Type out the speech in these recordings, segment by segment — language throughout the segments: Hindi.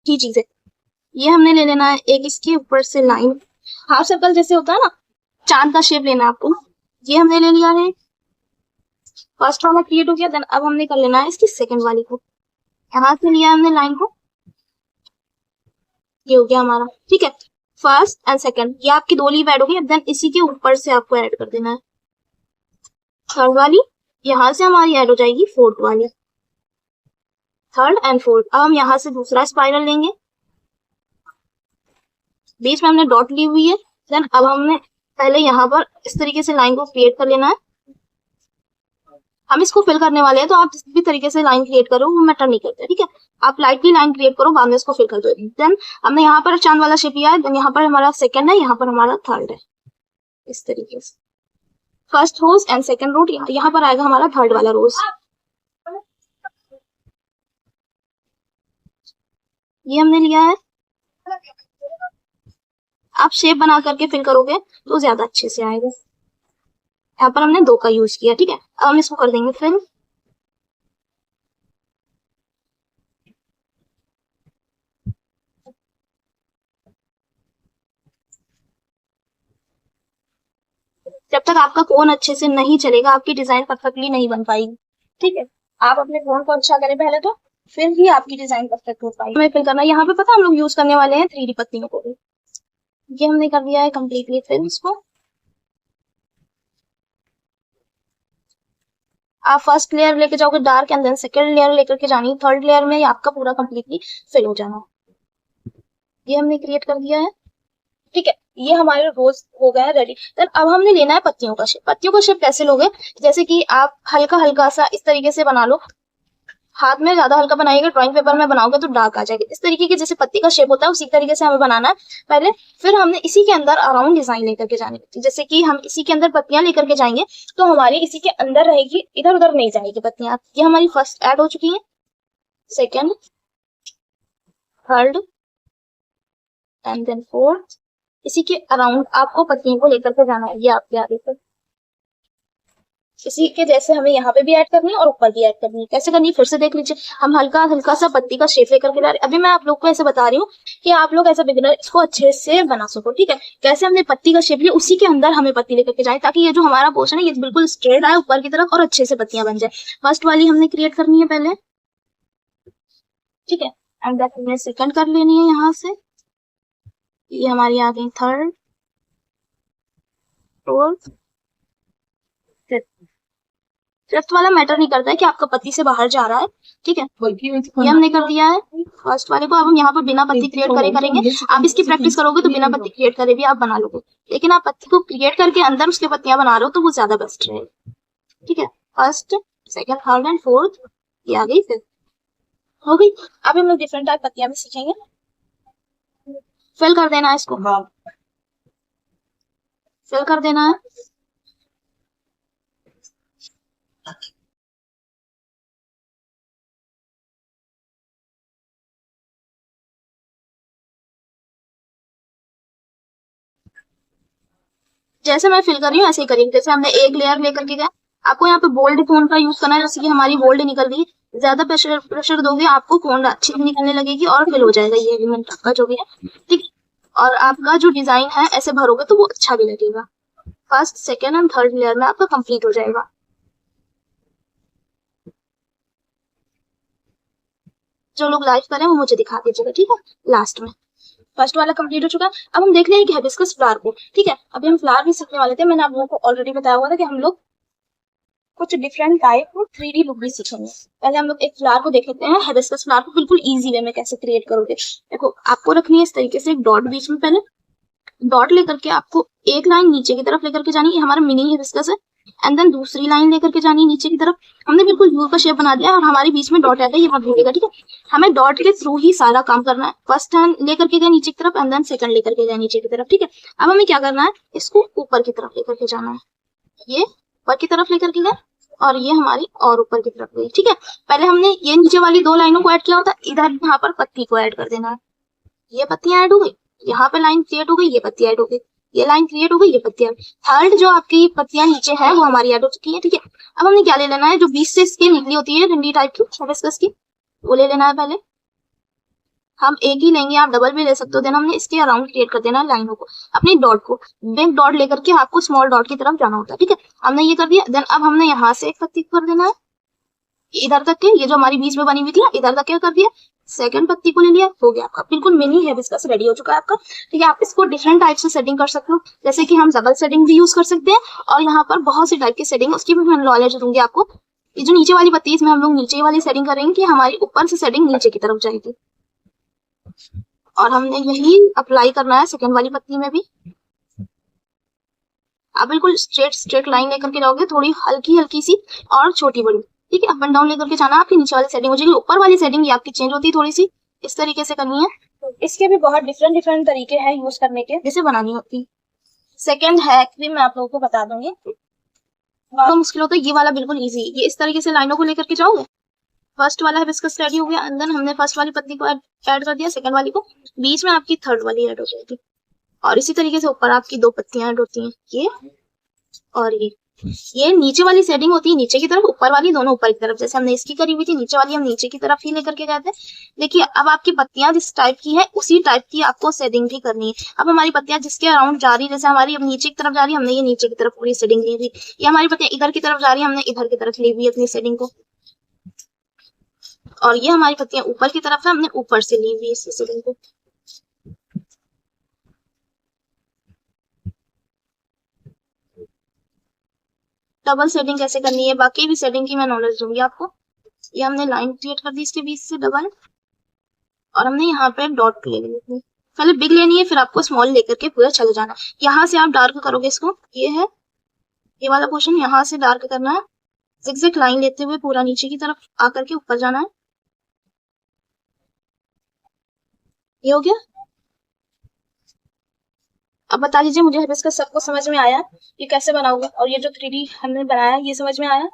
की चीज है। ये हमने ले लेना है एक इसके ऊपर से लाइन, हाफ सर्कल जैसे होता है ना, चांद का शेप लेना है आपको। ये हमने ले लिया है, फर्स्ट वाला क्रिएट हो गया। देन अब हमने कर लेना है इसकी सेकंड वाली को, यहाँ से लिया हमने लाइन को, ये हो गया हमारा, ठीक है। फर्स्ट एंड सेकंड ये आपकी दो लीव ऐड हो गई। देन इसी के ऊपर से आपको ऐड कर देना है थर्ड वाली, यहाँ से हमारी ऐड हो जाएगी फोर्थ वाली, थर्ड एंड फोर्थ। अब हम यहाँ से दूसरा स्पाइरल लेंगे, बीच में हमने डॉट ली हुई है। देन अब हमने पहले यहाँ पर इस तरीके से लाइन को क्रिएट कर लेना है। हम इसको फिल करने वाले हैं, तो आप जिस भी तरीके से लाइन क्रिएट करो वो मैटर नहीं करता, ठीक है। आप लाइटली लाइन क्रिएट करो, बाद में इसको फिल कर दो। देन हमने यहाँ पर चांद वाला शेप लिया है। देन यहाँ पर हमारा सेकंड है, यहाँ पर हमारा थर्ड है, इस तरीके से फर्स्ट रोज एंड सेकंड रोज, यहाँ पर आएगा हमारा थर्ड वाला रोज। ये हमने लिया है, आप शेप बना करके फिल करोगे तो ज्यादा अच्छे से आएगा। यहाँ पर हमने दो का यूज किया, ठीक है। अब हम इसको कर देंगे फिल। जब तक आपका कोन अच्छे से नहीं चलेगा, आपकी डिजाइन परफेक्टली नहीं बन पाएगी, ठीक है। आप अपने कोन को अच्छा करें पहले, तो फिर ही आपकी डिजाइन परफेक्ट हो पाएगी। हमें फिल करना है, यहाँ पे पता हम लोग यूज करने वाले हैं 3D पत्तियों को भी। ये हमने कर दिया है कम्प्लीटली फिल इसको। आप फर्स्ट लेयर लेके जाओगे dark, and then second layer लेकर के जानी, थर्ड लेयर में आपका पूरा कम्प्लीटली फिल हो जाना। ये हमने क्रिएट कर दिया है, ठीक है। ये हमारे रोज हो गया है रेडी। देन अब हमने लेना है पत्तियों का शेप। पत्तियों का शेप कैसे लोगे, जैसे कि आप हल्का हल्का सा इस तरीके से बना लो। हाथ में ज्यादा हल्का बनाएंगे, ड्राइंग पेपर में बनाओगे तो डार्क आ जाएगी। इस तरीके की जैसे पत्ती का शेप होता है उसी तरीके से हमें बनाना है पहले। फिर हमने इसी के अंदर अराउंड डिजाइन लेकर के जानी है। जैसे कि हम इसी के अंदर पत्तियां लेकर के जाएंगे तो हमारी इसी के अंदर रहेगी, इधर उधर नहीं जाएगी पत्तियां। ये हमारी फर्स्ट ऐड हो चुकी है, second, third and then fourth. इसी के अराउंड आपको पत्तियों को लेकर के जाना है, ये आपके आगे पर। इसी के जैसे हमें यहाँ पे भी ऐड करनी है और ऊपर भी ऐड करनी है। कैसे करनी है फिर से देख लीजिए। हम हल्का हल्का सा पत्ती का शेप लेकर के जा रहे हैं। अभी मैं आप लोग को ऐसे बता रही हूँ कि आप लोग ऐसा बिगिनर इसको अच्छे से बना सको, ठीक है। कैसे हमने पत्ती का शेप लिया, उसी के अंदर हमें पत्ती लेकर के जाए, ताकि ये जो हमारा पोर्शन है ये बिल्कुल स्ट्रेट आए ऊपर की तरफ और अच्छे से पत्तियां बन जाए। फर्स्ट वाली हमने क्रिएट करनी है पहले, ठीक है। एंड देन हमने सेकंड कर लेनी है यहाँ से। ये हमारी आ गई थर्ड, फोर्थ, फिफ्थ वाला मैटर नहीं करता है कि आपका पत्ती से बाहर जा रहा है, ठीक है। ये हमने कर दिया है फर्स्ट वाले को। अब हम यहाँ पर बिना पत्ती क्रिएट करे करेंगे। आप इसकी प्रैक्टिस करोगे तो बिना पत्ती क्रिएट करे भी आप बना लोगे, लेकिन आप पत्ती को क्रिएट करके अंदर उसके पत्तियां बना रहे हो तो वो ज्यादा बेस्ट रहेगा, ठीक है। First, second, third and fourth, ये आ गई फिफ्थ, हो गई। अब हम लोग डिफरेंट टाइप पत्तियां भी सीखेंगे। फिल कर देना है इसको, फिल कर देना है। जैसे मैं फिल कर रही हूँ ऐसे ही करिए। जैसे हमने एक लेयर लेकर के गए, आपको यहाँ पे बोल्ड फोन का यूज करना है। जैसे कि हमारी बोल्ड निकल रही है, ज्यादा प्रेशर दोगे आपको फोन अच्छी निकलने लगेगी और फिल हो जाएगा ये एलिमेंट आपका जो भी है, ठीक। और आपका जो डिजाइन है ऐसे भरोगे तो वो अच्छा भी लगेगा। First, second and third layer में आपका कंप्लीट हो जाएगा। जो लोग लाइव करें वो मुझे दिखा दीजिएगा, ठीक है, लास्ट में। फर्स्ट वाला कंप्लीट हो चुका है। अब हम देख लेंगे हिबिस्कस फ्लावर को, ठीक है। अभी हम फ्लावर भी सीखने वाले थे। मैंने आप लोगों को ऑलरेडी बताया हुआ था कि हम लोग कुछ डिफरेंट टाइप और 3D लुक भी सीखेंगे। पहले हम लोग एक फ्लावर को देख लेते हैं, हिबिस्कस फ्लावर को बिल्कुल इजी वे में कैसे क्रिएट करोगे। देखो, आपको रखनी है इस तरीके से एक डॉट बीच में। पहले डॉट लेकर के आपको एक लाइन नीचे की तरफ लेकर के जानी है, हमारा मिनी हिबिस्कस है। एंड देन दूसरी लाइन लेकर के जानी है नीचे की तरफ। हमने बिल्कुल यू का शेप बना दिया और हमारे बीच में डॉट आता है, ये मत भूलिएगा, ठीक है। हमें डॉट के थ्रू ही सारा काम करना है। फर्स्ट हैंड लेकर के गए नीचे की तरफ, एंड देन सेकंड लेकर के गए नीचे की तरफ, ठीक है। अब हमें क्या करना है, इसको ऊपर की तरफ लेकर के जाना है। ये ऊपर की तरफ लेकर के गए और ये हमारी और ऊपर की तरफ गई, ठीक है। पहले हमने ये नीचे वाली दो लाइनों को ऐड किया होता, इधर यहाँ पर पत्ती को ऐड कर देना है। ये पत्तियां ऐड हो गई, यहाँ पे लाइन क्रिएट हो गई, ये पत्ती ऐड हो गई, ये लाइन क्रिएट हो गई, ये पत्तियां। थर्ड जो आपकी पत्तियां नीचे है वो हमारी ऐड हो चुकी है, ठीक है। अब हमने क्या ले लेना है, जो बीच से इसकी निकली होती है डंडी टाइप की हिबिस्कस की, वो ले लेना है पहले। हम एक ही लेंगे, आप डबल भी ले सकते हो। देन हमने इसके अराउंड क्रिएट कर देना है लाइनों को, अपनी डॉट को। बिग डॉट लेकर के आपको स्मॉल डॉट की तरफ जाना होता है, ठीक है। हमने ये कर दिया। देन अब हमने यहाँ से एक पत्ती कर देना है इधर तक के, ये जो हमारी बीच में बनी हुई थी ना, इधर तक क्या कर दिया, सेकंड पत्ती को ले लिया, हो गया आपका बिल्कुल मिनी हिबिस्कस रेडी हो चुका है आपका। ठीक है, आप इसको डिफरेंट टाइप से सेटिंग कर सकते हो, जैसे कि हम डबल सेटिंग भी यूज कर सकते हैं, और यहाँ पर बहुत सी टाइप की सेटिंग उसकी भी मैं नॉलेज दूंगी आपको। ये जो नीचे वाली पत्ती है, इसमें हम लोग नीचे वाली सेटिंग करेंगे कि हमारी ऊपर से सेटिंग नीचे की तरफ जाएगी, और हमने यही अप्लाई करना है सेकंड वाली पत्ती में भी। आप बिल्कुल स्ट्रेट स्ट्रेट लाइन लेकर के जाओगे, थोड़ी हल्की हल्की सी और छोटी बड़ी, ठीक है। अप एंड डाउन लेकर के जाना, आपकी नीचे वाली सेटिंग हो जाएगी, ऊपर वाली सेटिंग ये आपकी चेंज होती है थोड़ी सी, इस तरीके से करनी है। इसके भी बहुत डिफरेंट डिफरेंट तरीके हैं यूज करने के, जैसे बनानी होती है। सेकंड हैक भी मैं आप लोगों को बता दूंगी, तो मुश्किल होता है, ये वाला बिल्कुल इजी। ये इस तरीके से लाइनों को लेकर के जाओगे, फर्स्ट वाला हिबिस्कस रेडी हो गया, अंदर हमने फर्स्ट वाली पत्ती को ऐड कर दिया, सेकंड वाली को, बीच में आपकी थर्ड वाली ऐड हो जाएगी, और इसी तरीके से ऊपर आपकी दो पत्तियां ऐड होती हैं, ये और ये नीचे वाली सेटिंग होती है नीचे की तरफ, ऊपर वाली दोनों ऊपर की तरफ। जैसे हमने इसकी करी हुई थी, नीचे वाली हम नीचे की तरफ ही लेकर के जाते हैं। देखिए अब आपकी पत्तियां जिस टाइप की है उसी टाइप की आपको सेटिंग भी करनी है। अब हमारी पत्तियां जिसके अराउंड जा रही है, जैसे हमारी अब नीचे की तरफ जा रही है, हमने ये नीचे की तरफ पूरी सेटिंग ली हुई, ये हमारी पत्तियां इधर की तरफ जा रही है, हमने इधर की तरफ ली हुई अपनी सेटिंग को, और ये हमारी पत्तियां ऊपर की तरफ है, हमने ऊपर से ली हुई इस सेटिंग को। डबल सेटिंग कैसे करनी है, बाकी भी सेटिंग की मैं नॉलेज दूंगी आपको। ये हमने लाइन क्रिएट कर दी इसके बीच से डबल, और हमने यहाँ पे डॉट ले ली, पहले बिग लेनी है, फिर आपको स्मॉल लेकर के पूरा चले जाना। यहाँ से आप डार्क करोगे इसको, ये है ये वाला पोर्शन, यहाँ से डार्क करना है, जिगजैग लाइन लेते हुए पूरा नीचे की तरफ आकर के ऊपर जाना है। ये हो गया। अब बता दीजिए मुझे इसका सबको समझ में आया, ये कैसे बनाओगे, और ये जो 3D हमने बनाया ये समझ में आया।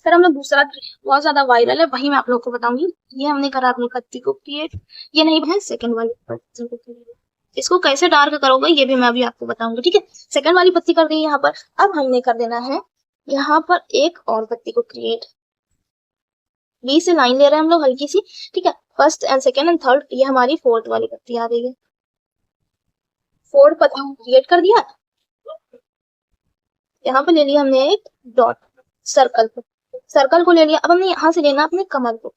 फिर हम लोग दूसरा बहुत ज्यादा वायरल है, वही मैं आप लोगों को बताऊंगी। ये हमने करा अपनी पत्ती को क्रिएट, ये नहीं है सेकंड वाली पत्ती को क्रिएट, इसको कैसे डार्क करोगे ये भी मैं अभी आपको बताऊंगी, ठीक है। सेकंड वाली पत्ती कर दी यहाँ पर, अब हमने कर देना है यहाँ पर एक और पत्ती को क्रिएट, बीच से लाइन ले रहे हैं हम लोग हल्की सी, ठीक है। First and second and third, ये हमारी फोर्थ वाली पत्ती आ रही है, फोर्थ पत्ती क्रिएट कर दिया। यहाँ पे ले लिया हमने एक डॉट, सर्कल को, सर्कल को ले लिया। अब हमने यहाँ से लेना अपने कमर को,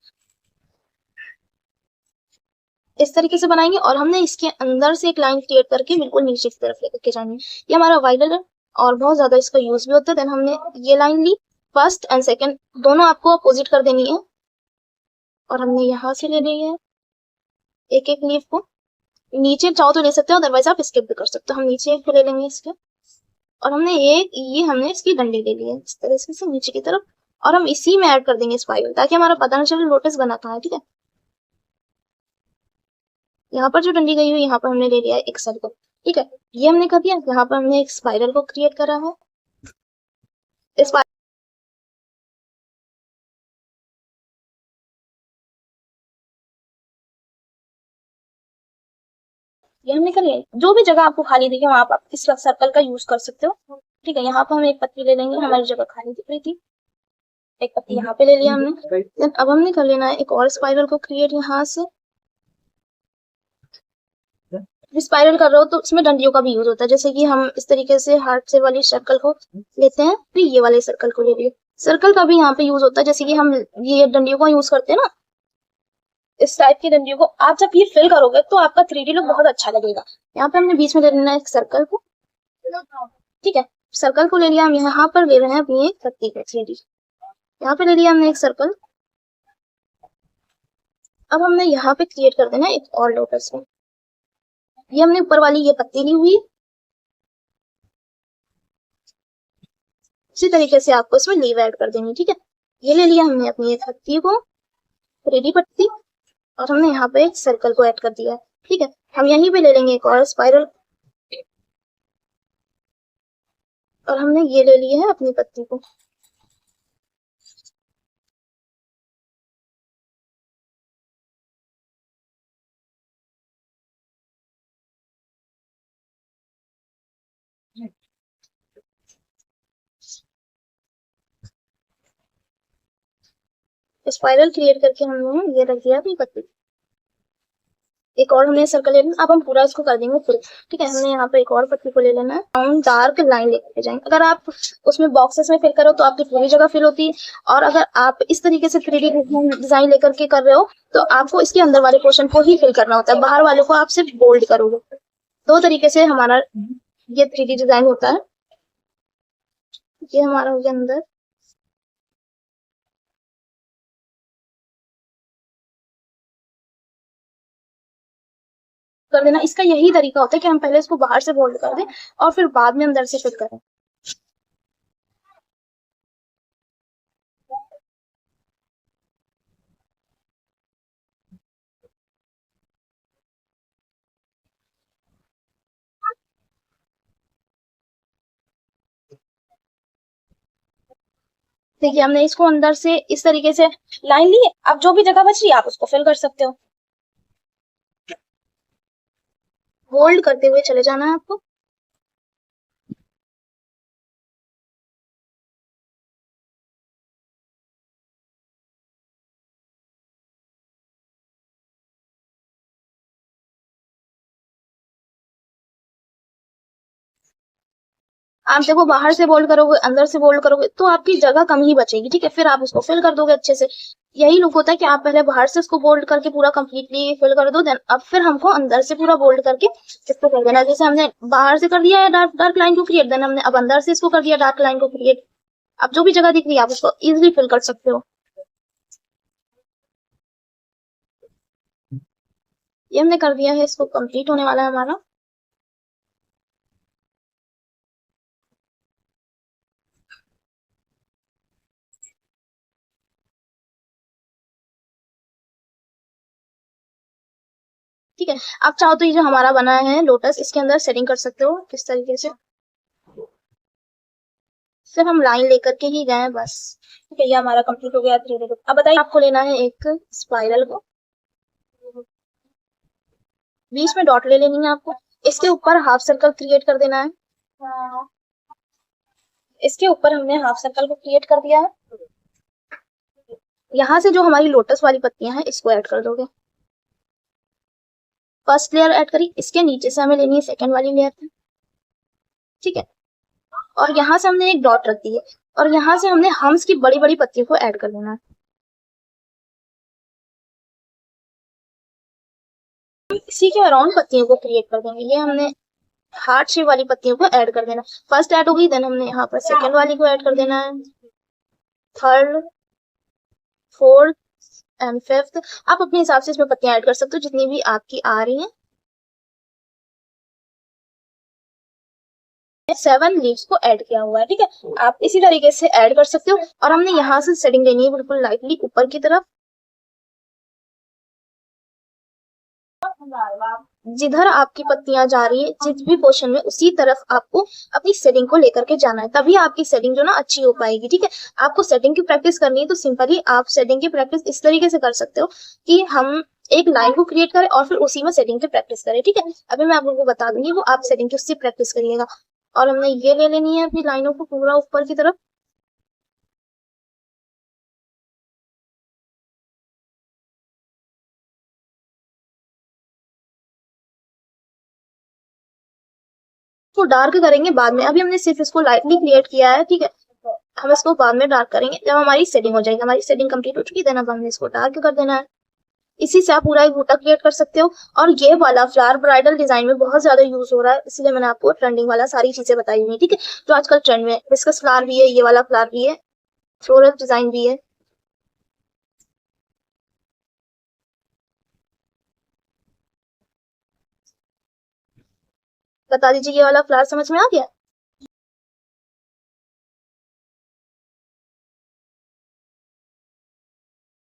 इस तरीके से बनाएंगे, और हमने इसके अंदर से एक लाइन क्रिएट करके बिल्कुल नीचे की तरफ लेकर के जानी है। ये हमारा वाइडल है और बहुत ज्यादा इसका यूज भी होता है। देन हमने ये लाइन ली, फर्स्ट एंड सेकंड दोनों आपको अपोजिट कर देनी है, और हमने यहाँ से ले ली है एक एक लीफ को, नीचे चाहो तो ले सकते हो, अदरवाइज आप स्किप भी कर सकते हो। हम नीचे एक को ले लेंगे इसके, और हमने एक ये हमने इसकी डंडी ले ली है इस तरह से नीचे की तरफ, और हम इसी में ऐड कर देंगे स्पाइरल, ताकि हमारा पता न चले लोटस बना कहाँ है, ठीक है। यहाँ पर जो डंडी गई हुई यहाँ पर हमने ले लिया है एक सर्कल, ठीक है। ये हमने कर दिया, यहाँ पर हमने एक स्पाइरल को क्रिएट करा है, ये हमने कर लिया। जो भी जगह आपको खाली दिखे वहां आप इस सर्कल का यूज कर सकते हो, ठीक है। यहाँ पर हम एक पत्ती ले लेंगे, हमारी जगह खाली दिख रही थी, एक पत्ती यहाँ पे ले लिया हमने। देन अब हमने कर लेना है एक और स्पाइरल को क्रिएट, यहाँ से स्पाइरल कर रहे हो तो इसमें डंडियों का भी यूज होता है, जैसे कि हम इस तरीके से हार्ट से वाली सर्कल को लेते हैं, फिर ये वाले सर्कल को ले लिए, सर्कल का भी यहाँ पे यूज होता है, जैसे कि हम ये डंडियों का यूज करते हैं ना, इस टाइप की डंडियों को आप जब ये फिल करोगे तो आपका 3D लुक बहुत अच्छा लगेगा। यहाँ पे हमने बीच में ले लेना है एक सर्कल को, ठीक है। सर्कल को ले लिया, हम यहाँ पर ले रहे हैं अपनी एक पत्ती को 3D, यहाँ पे ले लिया हमने एक सर्कल। अब हमने यहाँ पे क्रिएट कर देना एक और लोटस को, ये हमने ऊपर वाली ये पत्ती ली हुई, इसी तरीके से आपको इसमें लीव ऐड कर देनी, ठीक है। ये ले लिया हमने अपनी एक पत्ती को, 3D पत्ती, और हमने यहाँ पे एक सर्कल को ऐड कर दिया, ठीक है। हम यहीं पे ले लेंगे एक और स्पाइरल, और हमने ये ले ली है अपनी पत्ती को, स्पाइरल क्रिएट करके हमने ये रख दिया अपनी पत्ती। एक और हमने सर्कल ले लेना। अब हम पूरा इसको कर देंगे फिल। ठीक है, हमने यहाँ पे एक और पत्ती को ले लेना है, हम डार्क लाइन लेके जाएंगे। अगर आप उसमें बॉक्सेस में फिल करो तो आपकी पूरी जगह फिल होती है, और अगर आप इस तरीके से 3D डिजाइन लेकर के कर रहे हो तो आपको इसके अंदर वाले पोर्शन को ही फिल करना होता है, बाहर वाले को आप सिर्फ बोल्ड करोगे। दो तरीके से हमारा ये 3D डिजाइन होता है। ये हमारा हो गया अंदर। कर देना, इसका यही तरीका होता है कि हम पहले इसको बाहर से बोल्ड कर दें और फिर बाद में अंदर से फिल करें। देखिए, हमने इसको अंदर से इस तरीके से लाइन ली। अब जो भी जगह बच रही है आप उसको फिल कर सकते हो। होल्ड करते हुए चले जाना है आपको। आप देखो, बाहर से बोल्ड करोगे अंदर से बोल्ड करोगे तो आपकी जगह कम ही बचेगी। ठीक है, फिर आप उसको फिल कर दोगे अच्छे से। यही लुक होता है कि आप पहले बाहर से उसको बोल्ड करके पूरा कंप्लीटली फिल कर दो, देन अब फिर हमको अंदर से पूरा बोल्ड करके इसको कर देना। जैसे हमने बाहर से कर दिया है डार्क डार्क लाइन को क्रिएट, देन हमने अब अंदर से इसको कर दिया डार्क लाइन को क्रिएट। अब जो भी जगह दिख रही है आप उसको इजिली फिल कर सकते हो। ये हमने कर दिया है, इसको कंप्लीट होने वाला है हमारा। ठीक है, आप चाहो तो ये जो हमारा बना है लोटस, इसके अंदर सेटिंग कर सकते हो किस तरीके से। सिर्फ हम लाइन लेकर के ही गए बस। ठीक है, ये हमारा कंप्लीट हो गया 3D। अब बताइए, आपको लेना है एक स्पाइरल को, बीच में डॉट ले लेनी है आपको। इसके ऊपर हाफ सर्कल क्रिएट कर देना है। इसके ऊपर हमने हाफ सर्कल को क्रिएट कर दिया है। यहाँ से जो हमारी लोटस वाली पत्तियां हैं इसको ऐड कर दोगे। फर्स्ट लेयर ऐड करी, इसके नीचे से हमें लेनी है सेकंड वाली लेयर। ठीक है, और यहाँ से हमने एक डॉट रख दी है, और यहाँ से हमने हम्स की बड़ी बड़ी पत्तियों को ऐड कर देना है। इसी के अराउंड पत्तियों को क्रिएट कर देंगे। ये हमने हार्ट शेप वाली पत्तियों को ऐड कर देना। फर्स्ट ऐड हो गई, देन हमने यहाँ पर सेकंड वाली को ऐड कर देना है, थर्ड, फोर्थ एंड फिफ्थ। आप अपने हिसाब से इसमें पत्तियां ऐड कर सकते हो जितनी भी आपकी आ रही हैं। 7 लीव्स को ऐड किया हुआ है। ठीक है, आप इसी तरीके से ऐड कर सकते हो। और हमने यहाँ से सेटिंग लेनी है बिल्कुल लाइटली ऊपर की तरफ, जिधर आपकी पत्तियां जा रही है जिस भी पोर्शन में, उसी तरफ आपको अपनी सेटिंग को लेकर के जाना है, तभी आपकी सेटिंग जो ना अच्छी हो पाएगी। ठीक है, आपको सेटिंग की प्रैक्टिस करनी है तो सिंपली आप सेटिंग की प्रैक्टिस इस तरीके से कर सकते हो कि हम एक लाइन को क्रिएट करें और फिर उसी में सेटिंग की प्रैक्टिस करें। ठीक है, अभी मैं आप लोगों को बता दूंगी, वो आप सेटिंग की उससे प्रैक्टिस करिएगा। और हमने ये ले लेनी है अपनी लाइनों को पूरा ऊपर की तरफ। इसको डार्क करेंगे बाद में, अभी हमने सिर्फ इसको लाइटली क्रिएट किया है। ठीक है, हम इसको बाद में डार्क करेंगे जब हमारी सेटिंग हो जाएगी। हमारी सेटिंग कंप्लीट हो चुकी है, अब हमने इसको डार्क कर देना है। इसी से आप पूरा एक बूटा क्रिएट कर सकते हो। और ये वाला फ्लावर ब्राइडल डिजाइन में बहुत ज्यादा यूज हो रहा है, इसलिए मैंने आपको ट्रेंडिंग वाला सारी चीजें बताई हुई। ठीक है, जो आजकल ट्रेंड में है, डिस्कस फ्लावर भी है, ये वाला फ्लावर भी है, फ्लोरल डिजाइन भी है। बता दीजिए, ये वाला फ्लावर समझ में आ गया?